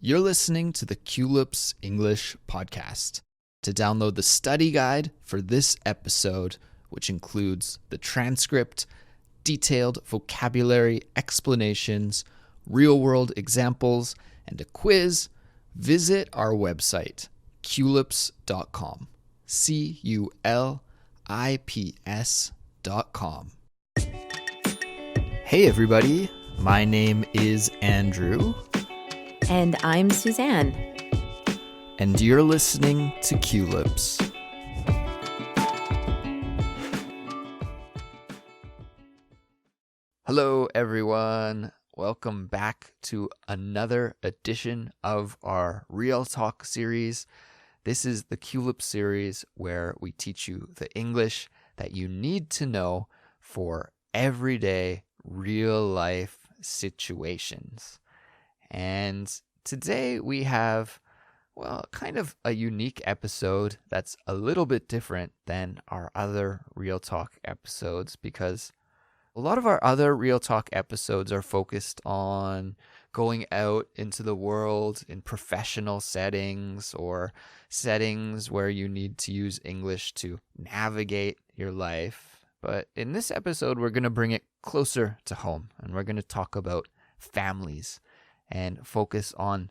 You're listening to the Culips English podcast. To download the study guide for this episode, which includes the transcript, detailed vocabulary explanations, real-world examples, and a quiz, visit our website, culips.com. Culips.com. Hey everybody, my name is Andrew. And I'm Suzanne. And you're listening to Culips. Hello everyone, welcome back to another edition of our Real Talk series. This is the Culips series where we teach you the English that you need to know for everyday real life situations. And today we have, kind of a unique episode that's a little bit different than our other Real Talk episodes, because a lot of our other Real Talk episodes are focused on going out into the world in professional settings or settings where you need to use English to navigate your life. But in this episode, we're going to bring it closer to home, and we're going to talk about families and focus on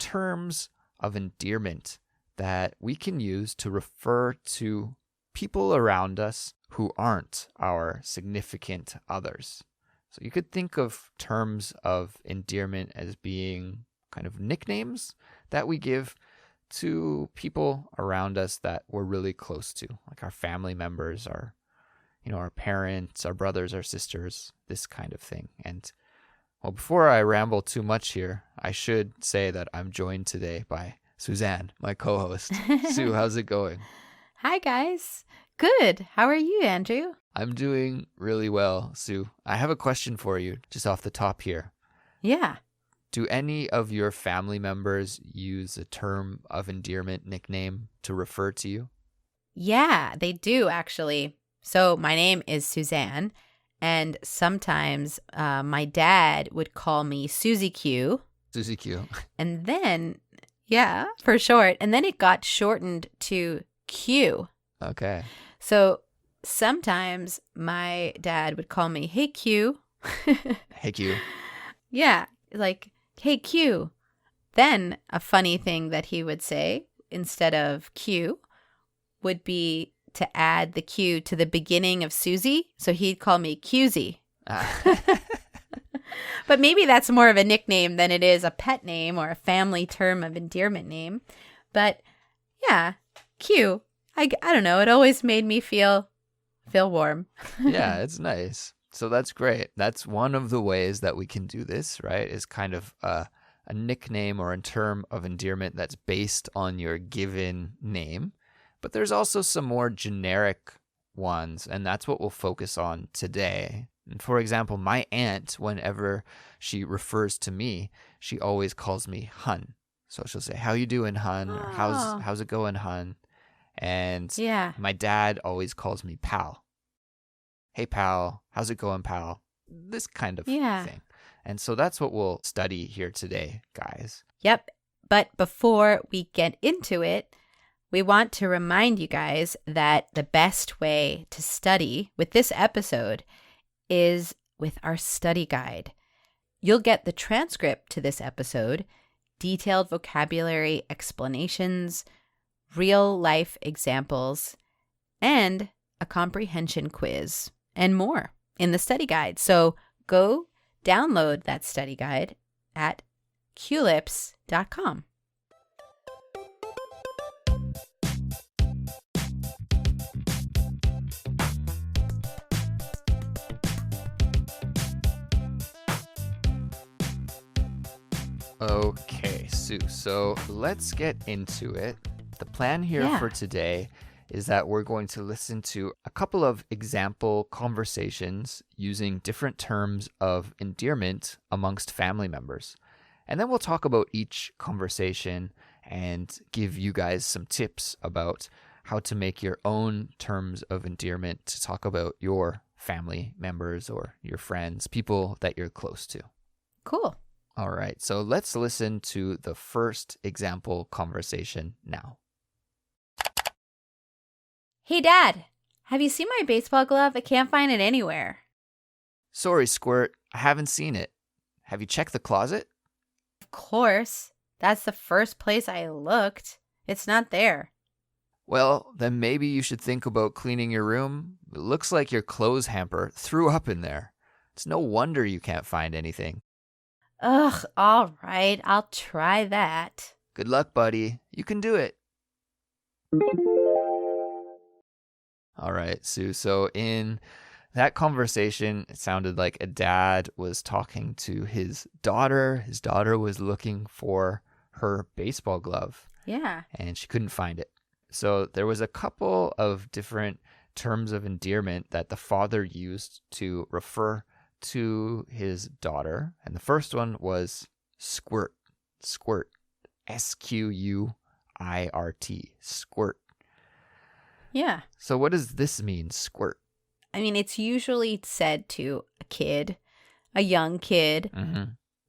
terms of endearment that we can use to refer to people around us who aren't our significant others. So you could think of terms of endearment as being kind of nicknames that we give to people around us that we're really close to, like our family members, our parents, our brothers, our sisters, this kind of thing. And well, before I ramble too much here, I should say that I'm joined today by Suzanne, my co-host. Sue, how's it going? Hi, guys. Good. How are you, Andrew? I'm doing really well, Sue. I have a question for you just off the top here. Yeah. Do any of your family members use a term of endearment nickname to refer to you? Yeah, they do, actually. So my name is Suzanne. And sometimes my dad would call me Susie Q. Susie Q. And then, yeah, for short. And then it got shortened to Q. Okay. So sometimes my dad would call me, hey, Q. Hey, Q. Yeah, like, hey, Q. Then a funny thing that he would say instead of Q would be to add the Q to the beginning of Susie. So he'd call me QZ. But maybe that's more of a nickname than it is a pet name or a family term of endearment name. But yeah, Q. I don't know. It always made me feel warm. Yeah, it's nice. So that's great. That's one of the ways that we can do this, right? Is kind of a nickname or a term of endearment that's based on your given name. But there's also some more generic ones, and that's what we'll focus on today. And for example, my aunt, whenever she refers to me, she always calls me Hun. So she'll say, how you doing, Hun? Or how's it going, Hun? And yeah, my dad always calls me Pal. Hey, Pal. How's it going, Pal? This kind of thing. And so that's what we'll study here today, guys. Yep. But before we get into it, we want to remind you guys that the best way to study with this episode is with our study guide. You'll get the transcript to this episode, detailed vocabulary explanations, real life examples, and a comprehension quiz, and more in the study guide. So go download that study guide at culips.com. Okay, Sue, so let's get into it. The plan here for today is that we're going to listen to a couple of example conversations using different terms of endearment amongst family members. And then we'll talk about each conversation and give you guys some tips about how to make your own terms of endearment to talk about your family members or your friends, people that you're close to. Cool. All right, so let's listen to the first example conversation now. Hey, Dad, have you seen my baseball glove? I can't find it anywhere. Sorry, Squirt, I haven't seen it. Have you checked the closet? Of course. That's the first place I looked. It's not there. Well, then maybe you should think about cleaning your room. It looks like your clothes hamper threw up in there. It's no wonder you can't find anything. Ugh, all right. I'll try that. Good luck, buddy. You can do it. All right, Sue. So in that conversation, it sounded like a dad was talking to his daughter. His daughter was looking for her baseball glove. Yeah. And she couldn't find it. So there was a couple of different terms of endearment that the father used to refer to his daughter. And the first one was squirt. Squirt. Squirt. Squirt. Yeah. So what does this mean, squirt? I mean, it's usually said to a kid, a young kid,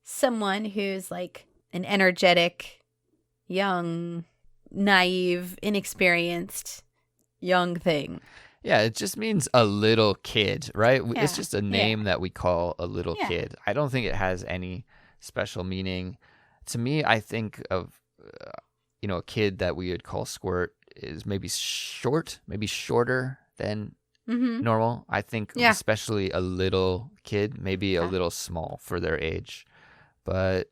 someone who's like an energetic, young, naive, inexperienced, young thing. Yeah, it just means a little kid, right? Yeah, It's just a name that we call a little Yeah. kid. I don't think it has any special meaning. To me, I think of, a kid that we would call Squirt is maybe shorter than normal. I think especially a little kid, maybe a little small for their age. But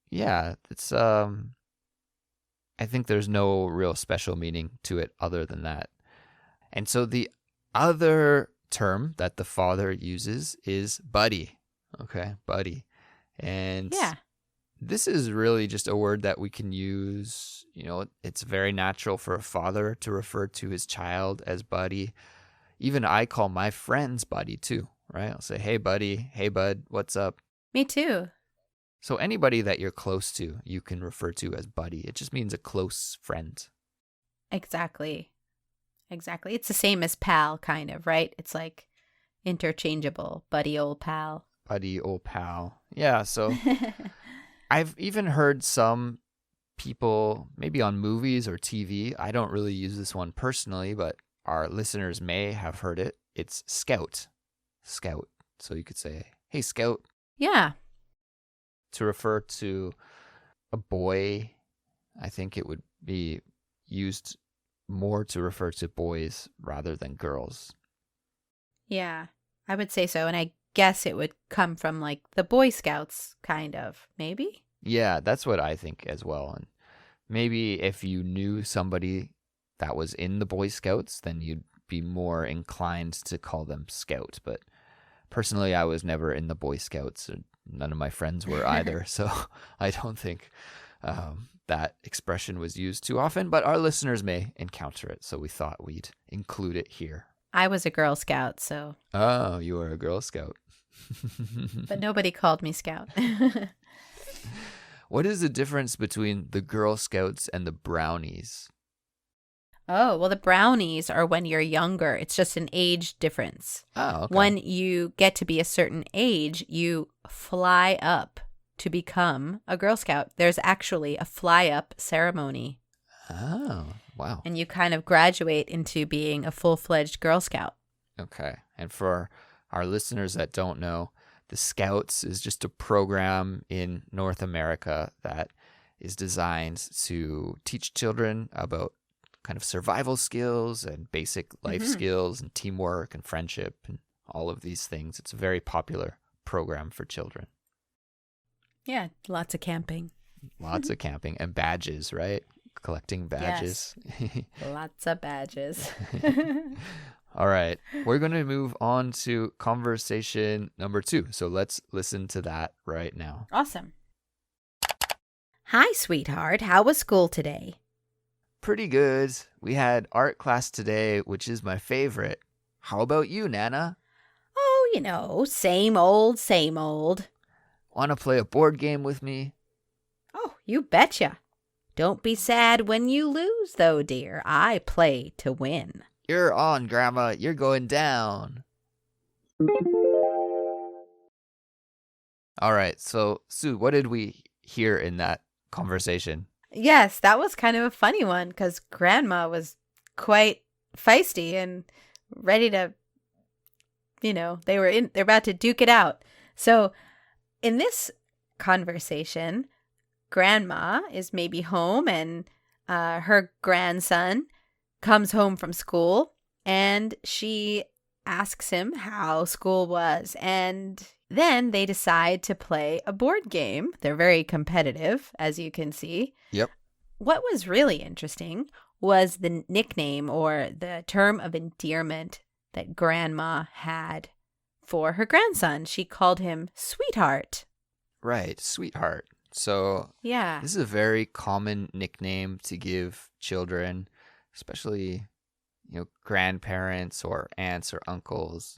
yeah, it's I think there's no real special meaning to it other than that. And so the other term that the father uses is buddy. Okay, buddy. And this is really just a word that we can use. It's very natural for a father to refer to his child as buddy. Even I call my friends buddy too, right? I'll say, hey, buddy. Hey, bud. What's up? Me too. So anybody that you're close to, you can refer to as buddy. It just means a close friend. Exactly. It's the same as pal, kind of, right? It's like interchangeable. Buddy, old pal. Buddy, old pal. Yeah, so I've even heard some people, maybe on movies or TV, I don't really use this one personally, but our listeners may have heard it. It's scout. Scout. So you could say, hey, scout. Yeah. To refer to a boy, I think it would be used more to refer to boys rather than girls. Yeah, I would say so. And I guess it would come from like the Boy Scouts, kind of, maybe? Yeah, that's what I think as well. And maybe if you knew somebody that was in the Boy Scouts, then you'd be more inclined to call them Scout. But personally, I was never in the Boy Scouts, and none of my friends were either. So I don't think that expression was used too often, but our listeners may encounter it. So we thought we'd include it here. I was a Girl Scout, so. Oh, you were a Girl Scout. But nobody called me Scout. What is the difference between the Girl Scouts and the Brownies? Oh, well, the Brownies are when you're younger. It's just an age difference. Oh, okay. When you get to be a certain age, you fly up to become a Girl Scout. There's actually a fly up ceremony. Oh, wow. And you kind of graduate into being a full-fledged Girl Scout. Okay. And for our listeners that don't know, the Scouts is just a program in North America that is designed to teach children about kind of survival skills and basic life skills and teamwork and friendship and all of these things. It's a very popular program for children. Yeah, lots of camping. Lots of camping and badges, right? Collecting badges. Yes. Lots of badges. All right. We're going to move on to conversation number 2. So let's listen to that right now. Awesome. Hi, sweetheart. How was school today? Pretty good. We had art class today, which is my favorite. How about you, Nana? Oh, same old, same old. Want to play a board game with me? Oh, you betcha. Don't be sad when you lose, though, dear. I play to win. You're on, Grandma. You're going down. All right. So, Sue, what did we hear in that conversation? Yes, that was kind of a funny one because Grandma was quite feisty and ready to, they're about to duke it out. So in this conversation, Grandma is maybe home and her grandson comes home from school and she asks him how school was. And then they decide to play a board game. They're very competitive, as you can see. Yep. What was really interesting was the nickname or the term of endearment that Grandma had for her grandson. She called him Sweetheart. Right. Sweetheart. So, Yeah. this is a very common nickname to give children, especially, grandparents or aunts or uncles.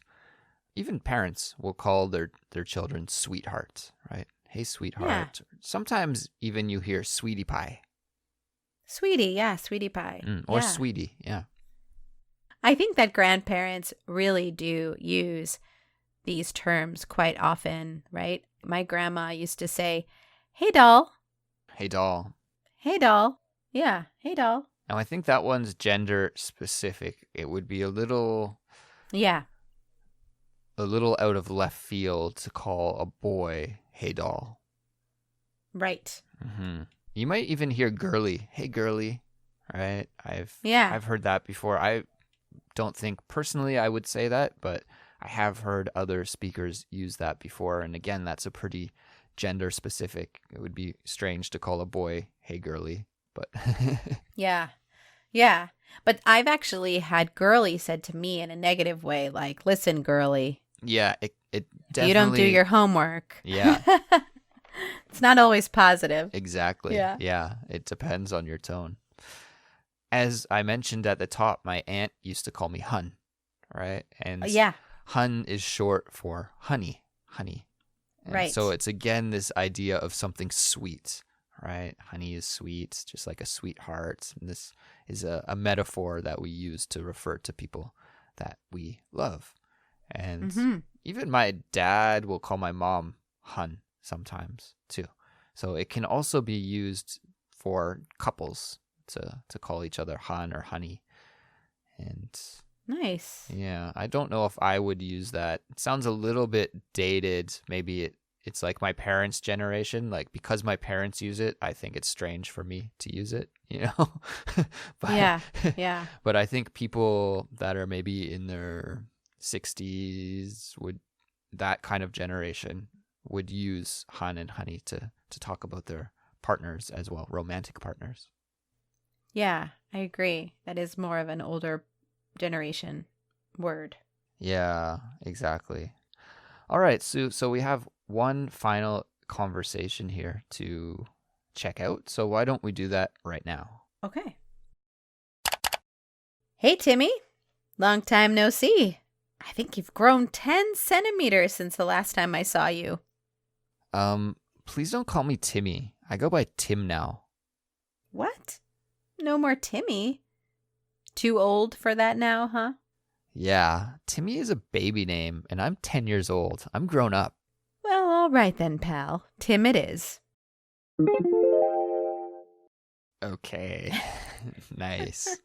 Even parents will call their children sweetheart, right? Hey, sweetheart. Yeah. Sometimes even you hear sweetie pie. Sweetie, yeah, sweetie pie. Or sweetie, yeah. I think that grandparents really do use these terms quite often, right? My grandma used to say, hey, doll. Hey, doll. Hey, doll. Yeah, hey, doll. Now, I think that one's gender specific. It would be a little... Yeah. A little out of left field to call a boy, hey, doll. Right. Mm-hmm. You might even hear girly, hey, girly, right? I've heard that before. I don't think personally I would say that, but I have heard other speakers use that before. And again, that's a pretty gender specific. It would be strange to call a boy, hey, girly, but Yeah. But I've actually had girly said to me in a negative way, like, listen, girly. Yeah, it definitely... You don't do your homework. Yeah. It's not always positive. Exactly. Yeah. It depends on your tone. As I mentioned at the top, my aunt used to call me Hun, right? And Hun is short for honey. And right. So it's again this idea of something sweet, right? Honey is sweet, just like a sweetheart. And this is a metaphor that we use to refer to people that we love. And even my dad will call my mom Hun sometimes too. So it can also be used for couples to call each other Han or honey. And nice. Yeah, I don't know if I would use that. It sounds a little bit dated. Maybe it's like my parents' generation. Like because my parents use it, I think it's strange for me to use it, But, yeah. But I think people that are maybe in their 60s that kind of generation would use Han and honey to talk about their partners as well, romantic partners. Yeah, I agree. That is more of an older generation word. Yeah, exactly. All right, Sue. So we have one final conversation here to check out. So why don't we do that right now? Okay. Hey, Timmy. Long time no see. I think you've grown 10 centimeters since the last time I saw you. Please don't call me Timmy. I go by Tim now. What? No more Timmy? Too old for that now, huh? Yeah, Timmy is a baby name, and I'm 10 years old. I'm grown up. Well, all right then, pal. Tim it is. Okay. Nice.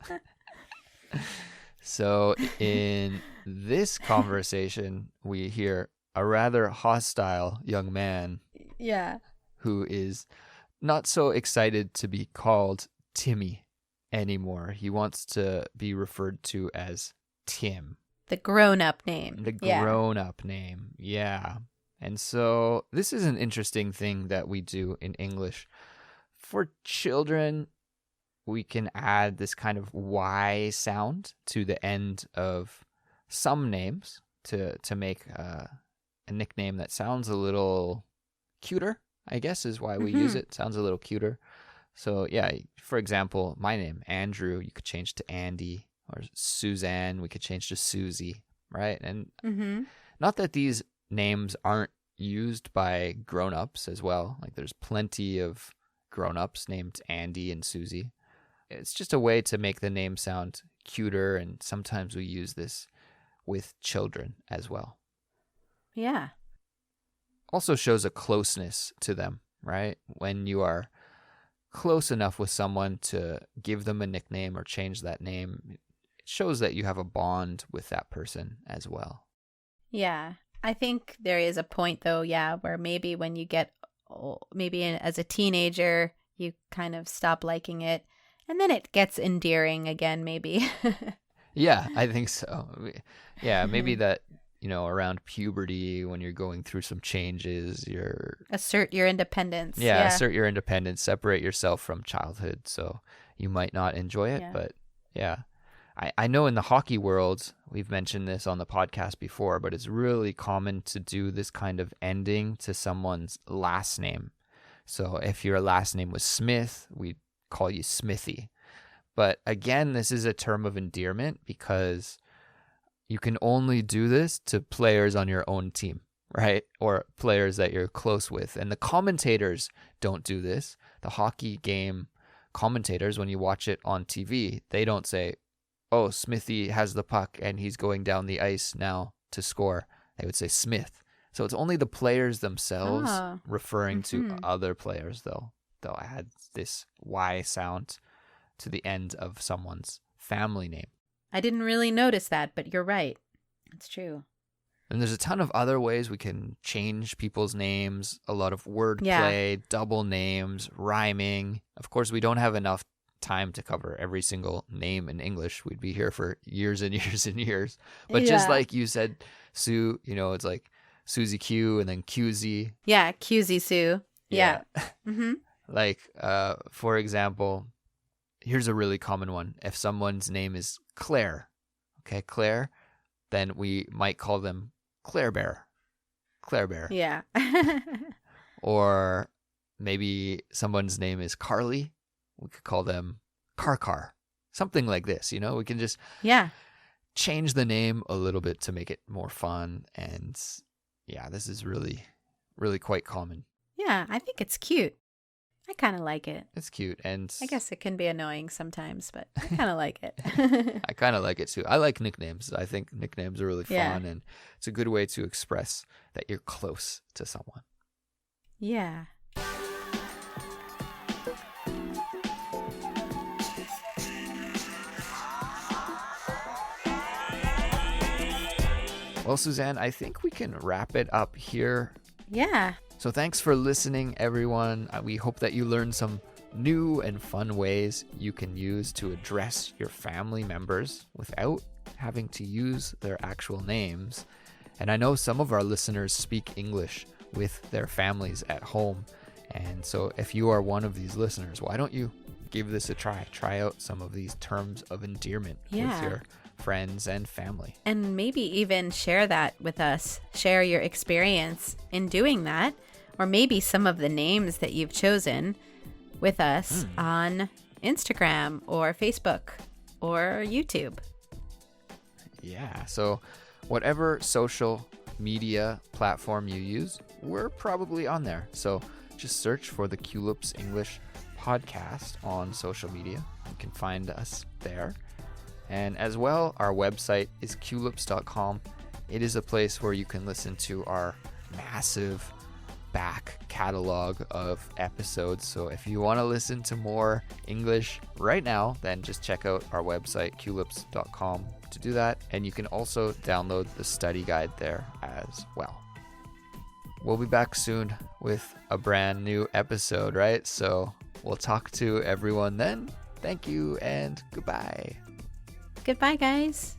So in this conversation, we hear a rather hostile young man. Yeah. Who is not so excited to be called Timmy anymore. He wants to be referred to as Tim. The grown-up name. The grown-up name, yeah. And so this is an interesting thing that we do in English. For children, we can add this kind of Y sound to the end of some names to make a nickname that sounds a little cuter, I guess is why we use it. Sounds a little cuter. So yeah, for example, my name, Andrew, you could change to Andy, or Suzanne, we could change to Susie, right? And not that these names aren't used by grown-ups as well. Like there's plenty of grown-ups named Andy and Susie. It's just a way to make the name sound cuter, and sometimes we use this with children as well. Yeah. also shows a closeness to them, right? When you are close enough with someone to give them a nickname or change that name, it shows that you have a bond with that person as well. Yeah. I think there is a point though, where maybe when you get as a teenager, you kind of stop liking it and then it gets endearing again, maybe. Yeah, I think so. Yeah, maybe that, around puberty when you're going through some changes, assert your independence. Yeah, assert your independence, separate yourself from childhood. So you might not enjoy it, but yeah. I know in the hockey world, we've mentioned this on the podcast before, but it's really common to do this kind of ending to someone's last name. So if your last name was Smith, we'd call you Smithy. But again, this is a term of endearment because you can only do this to players on your own team, right? Or players that you're close with. And the commentators don't do this. The hockey game commentators, when you watch it on TV, they don't say, oh, Smithy has the puck and he's going down the ice now to score. They would say Smith. So it's only the players themselves referring to other players, though. They'll add this Y sound to the end of someone's family name. I didn't really notice that, but you're right. It's true. And there's a ton of other ways we can change people's names, a lot of wordplay, double names, rhyming. Of course, we don't have enough time to cover every single name in English. We'd be here for years and years and years. But just like you said, Sue, it's like Susie Q and then QZ. Yeah, QZ Sue. Yeah. Like, for example, here's a really common one. If someone's name is Claire, Claire, then we might call them Claire Bear. Claire Bear. Yeah. Or maybe someone's name is Carly. We could call them Car. Something like this, we can just change the name a little bit to make it more fun. And yeah, this is really, really quite common. Yeah, I think it's cute. I kind of like it. It's cute. And I guess it can be annoying sometimes, but I kind of like it. I kind of like it too. I like nicknames. I think nicknames are really fun and it's a good way to express that you're close to someone. Yeah. Well, Suzanne, I think we can wrap it up here. Yeah. So thanks for listening, everyone. We hope that you learned some new and fun ways you can use to address your family members without having to use their actual names. And I know some of our listeners speak English with their families at home. And so if you are one of these listeners, why don't you give this a try? Try out some of these terms of endearment with your friends and family. And maybe even share that with us. Share your experience in doing that. Or maybe some of the names that you've chosen with us on Instagram or Facebook or YouTube. Yeah, so whatever social media platform you use, we're probably on there. So just search for the Culips English podcast on social media. You can find us there. And as well, our website is culips.com. It is a place where you can listen to our massive back catalog of episodes. So if you want to listen to more English right now, then just check out our website, culips.com, to do that. And you can also download the study guide there as well. We'll be back soon with a brand new episode, right? So we'll talk to everyone then. Thank you and goodbye. Goodbye, guys.